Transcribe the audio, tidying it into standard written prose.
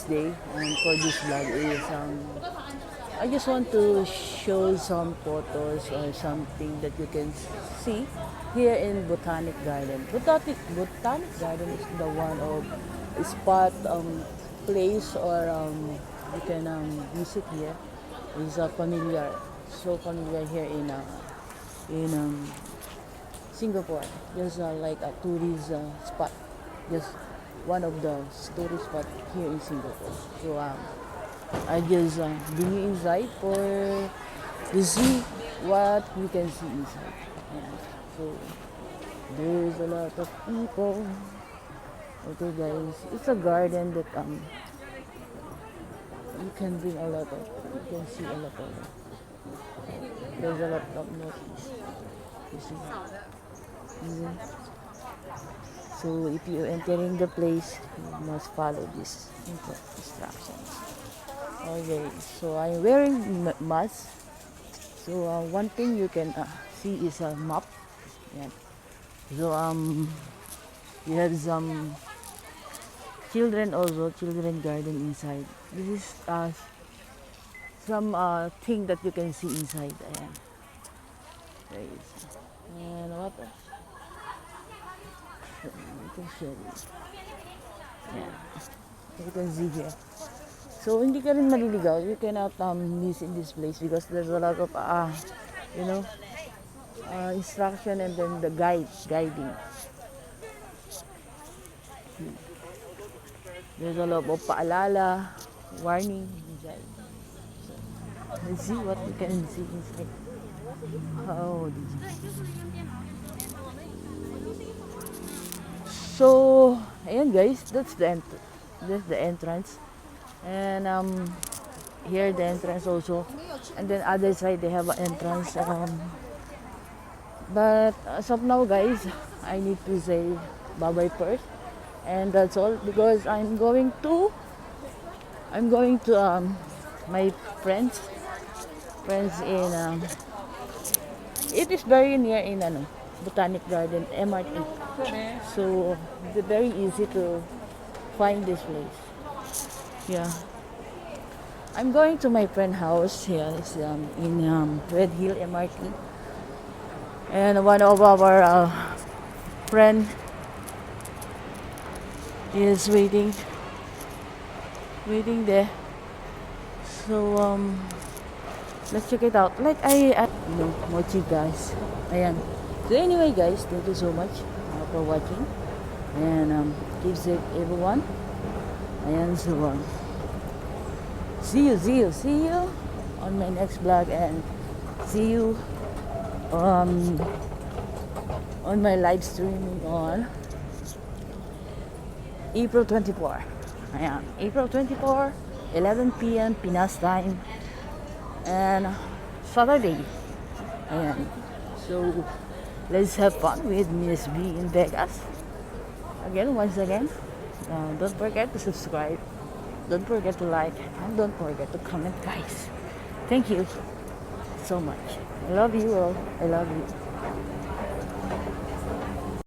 day, and for this vlog is I just want to show some photos or something that you can see here in Botanic Garden. Botanic Garden is the one of spot place or you can visit here. Is familiar, so familiar here in Singapore. Just like a tourist spot, just one of the tourist spot here in Singapore. So I just bring you inside for to see what we can see inside. Yeah. So there's a lot of people. Okay guys, it's a garden that you can bring a lot of, you can see a lot of, there's a lot of notice. You see? Mhm. So if you're entering the place, you must follow these instructions. Okay, so I'm wearing mask. So one thing you can see is a map. Yeah. So you have some children also, children garden inside. This is some thing that you can see inside. Ayan. There is. And what else? You can share it. Yeah. You can see here. So hindi ka rin maliligaw. You cannot miss in this place because there's a lot of you know, instruction and then the guiding. There's a lot of paalala, warning inside. So, let's see what we can see inside. Oh, so ayan guys, that's the entrance, and here the entrance also, and then other side they have an entrance. But as of now, guys, I need to say bye bye first, and that's all because I'm going to my friends in it is very near in Botanic Garden MRT, so it's very easy to find this place. Yeah, I'm going to my friend house here. It's in Red Hill MRT, and one of our friend is waiting there. So let's check it out. Like I mochi guys. Ayan. So anyway guys, thank you so much for watching, and keep safe everyone. Ayan, so see you on my next vlog, and see you on my live streaming on April 24. Ayan, April 24, 11 p.m. Pinas time, and Saturday. Ayan. So let's have fun with Miss B in Vegas. Once again, don't forget to subscribe, don't forget to like, and don't forget to comment, guys. Thank you so much. I love you all. I love you.